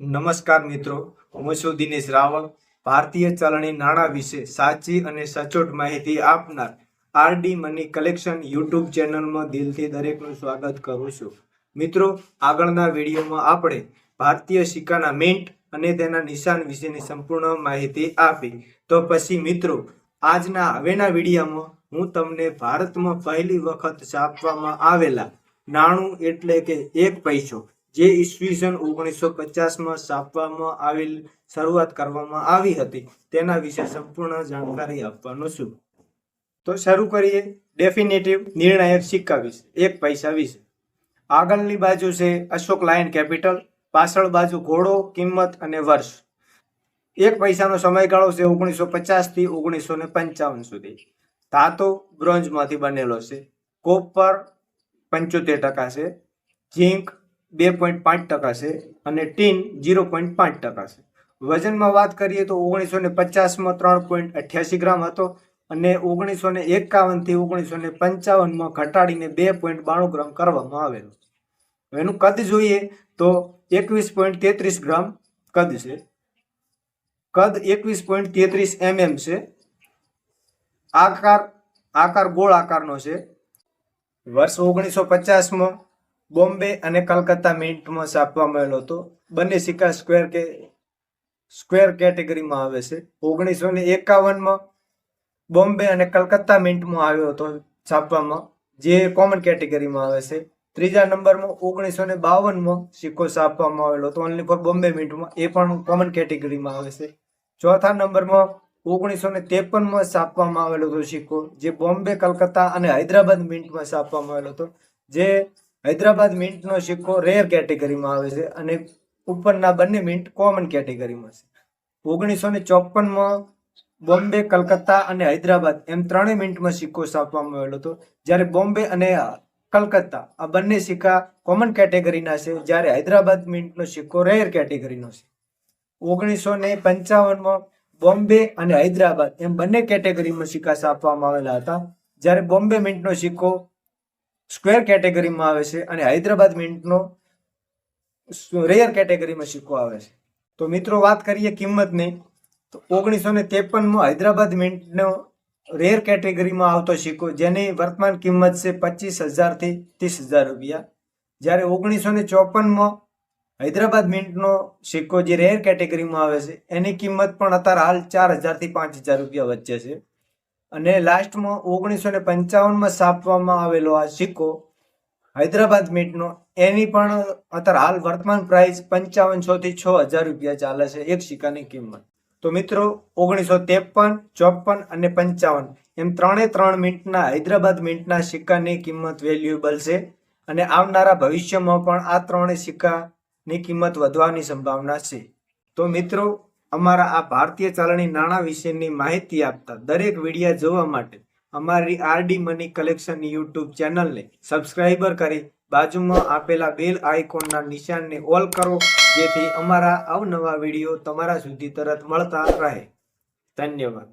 નમસ્કાર મિત્રો, હું છું દિનેશ રાવળ. ભારતીય ચલણી નાણાં વિશે સાચી અને સચોટ માહિતી આપનાર આરડી મની કલેક્શન યુટ્યુબ ચેનલમાં દિલથી દરેકનું સ્વાગત કરું છું. મિત્રો, આગળના વિડીયોમાં આપણે ભારતીય સિક્કાના મિન્ટ અને તેના નિશાન વિશેની સંપૂર્ણ માહિતી આપી. તો પછી મિત્રો, આજના હવેના વિડીયોમાં હું તમને ભારતમાં પહેલી વખત છાપવામાં આવેલા નાણું એટલે કે 1 પૈસો જે ઈસવીસન 1950માં છાપવામાં આવેલ શરૂઆત કરવામાં આવી હતી તેના વિશે સંપૂર્ણ જાણકારી આપવાનો છું. તો શરૂ કરીએ ડેફિનેટિવ નિર્ણાયક સિક્કા વિશે, 1 પૈસા વિશે. આગળની બાજુ છે અશોક લાયન કેપિટલ, પાછળ બાજુ ઘોડો, કિંમત અને વર્ષ. 1 પૈસાનો સમયગાળો છે 1950 થી 1955 સુધી. ધાતુ બ્રોન્ઝમાંથી બનેલો છે. કોપર 75% છે, ઝીંક 2.5% છે અને ટીન 0.5% છે. વજનમાં વાત કરીએ તો 1950માં 3.88 ગ્રામ હતો અને 1951 થી 1955માં ઘટાડીને 2.92 ગ્રામ કરવામાં આવેલો. એનું કદ જોઈએ તો 21.33 ગ્રામ કદ છે. કદ 21.33 mm છે. આકાર ગોળ આકારનો છે. વર્ષ 1950માં બોમ્બે અને કલકત્તા મિન્ટમાં છાપવામાં આવેલો હતો. બંને સિક્કા સ્ક્વેર કેટેગરીમાં આવે છે. 1951માં બોમ્બે અને કલકત્તા મિન્ટમાં આવ્યો હતો છાપવામાં, જે કોમન કેટેગરીમાં આવે છે. ત્રીજા નંબરમાં 1952માં સિક્કો છાપવામાં આવેલો હતો ઓનલી ફોર બોમ્બે મિન્ટમાં, એ પણ કોમન કેટેગરીમાં આવે છે. ચોથા નંબરમાં 1953માં છાપવામાં આવેલો હતો સિક્કો, જે બોમ્બે, કલકત્તા અને હૈદરાબાદ મિન્ટમાં છાપવામાં આવેલો હતો, જે હૈદરાબાદ મિન્ટનો સિક્કો રેર કેટેગરીમાં આવે છે અને ઉપરના બંને મિન્ટ કોમન કેટેગરીમાં છે. 1954માં બોમ્બે, કલકત્તા અને હૈદરાબાદ એમ ત્રણેય મિન્ટમાં સિક્કો છાપવામાં આવેલો હતો, જ્યારે બોમ્બે અને કલકત્તા આ બંને સિક્કા કોમન કેટેગરીના છે, જ્યારે હૈદરાબાદ મિન્ટનો સિક્કો રેર કેટેગરીનો છે. 1955માં બોમ્બે અને હૈદરાબાદ એમ બંને કેટેગરીમાં સિક્કા છાપવામાં આવેલા હતા, જ્યારે બોમ્બે મિન્ટનો સિક્કો સ્ક્વેર કેટેગરીમાં આવે છે અને હૈદરાબાદ મિન્ટનો રેર કેટેગરીમાં સિક્કો આવે છે. તો મિત્રો, વાત કરીએ કિંમતની તો 1953માં હૈદરાબાદ મિન્ટનો રેર કેટેગરીમાં આવતો સિક્કો, જેની વર્તમાન કિંમત છે 25,000 થી 30,000 રૂપિયા, જ્યારે 1954માં હૈદરાબાદ મિન્ટનો સિક્કો જે રેર કેટેગરીમાં આવે છે એની કિંમત પણ અત્યારે હાલ 4,000 થી 5,000 રૂપિયા વચ્ચે છે. અને લાસ્ટમાં 1955માં છાપવામાં આવેલો આ સિક્કો હૈદરાબાદ મિન્ટનો, એની પણ અત્યારે હાલ વર્તમાન પ્રાઇસ 5500 થી 6,000 રૂપિયા ચાલે છે એક સિક્કાની કિંમત. તો મિત્રો, 1953, 54 અને 55 એમ ત્રણ મિન્ટના હૈદરાબાદ મિન્ટના સિક્કાની કિંમત વેલ્યુએબલ છે અને આવનારા ભવિષ્યમાં પણ આ ત્રણેય સિક્કાની કિંમત વધવાની સંભાવના છે. તો મિત્રો, અમારા આ ભારતીય ચલણી નાણાં વિશેની માહિતી આપતા દરેક વિડીયો જોવા માટે અમારી આરડી મની કલેક્શન યુટ્યુબ ચેનલને સબસ્ક્રાઈબર કરી બાજુમાં આપેલા બેલ આઇકોનના નિશાનને ઓલ કરો, જેથી અમારા અવનવા વિડીયો તમારા સુધી તરત મળતા રહે. ધન્યવાદ.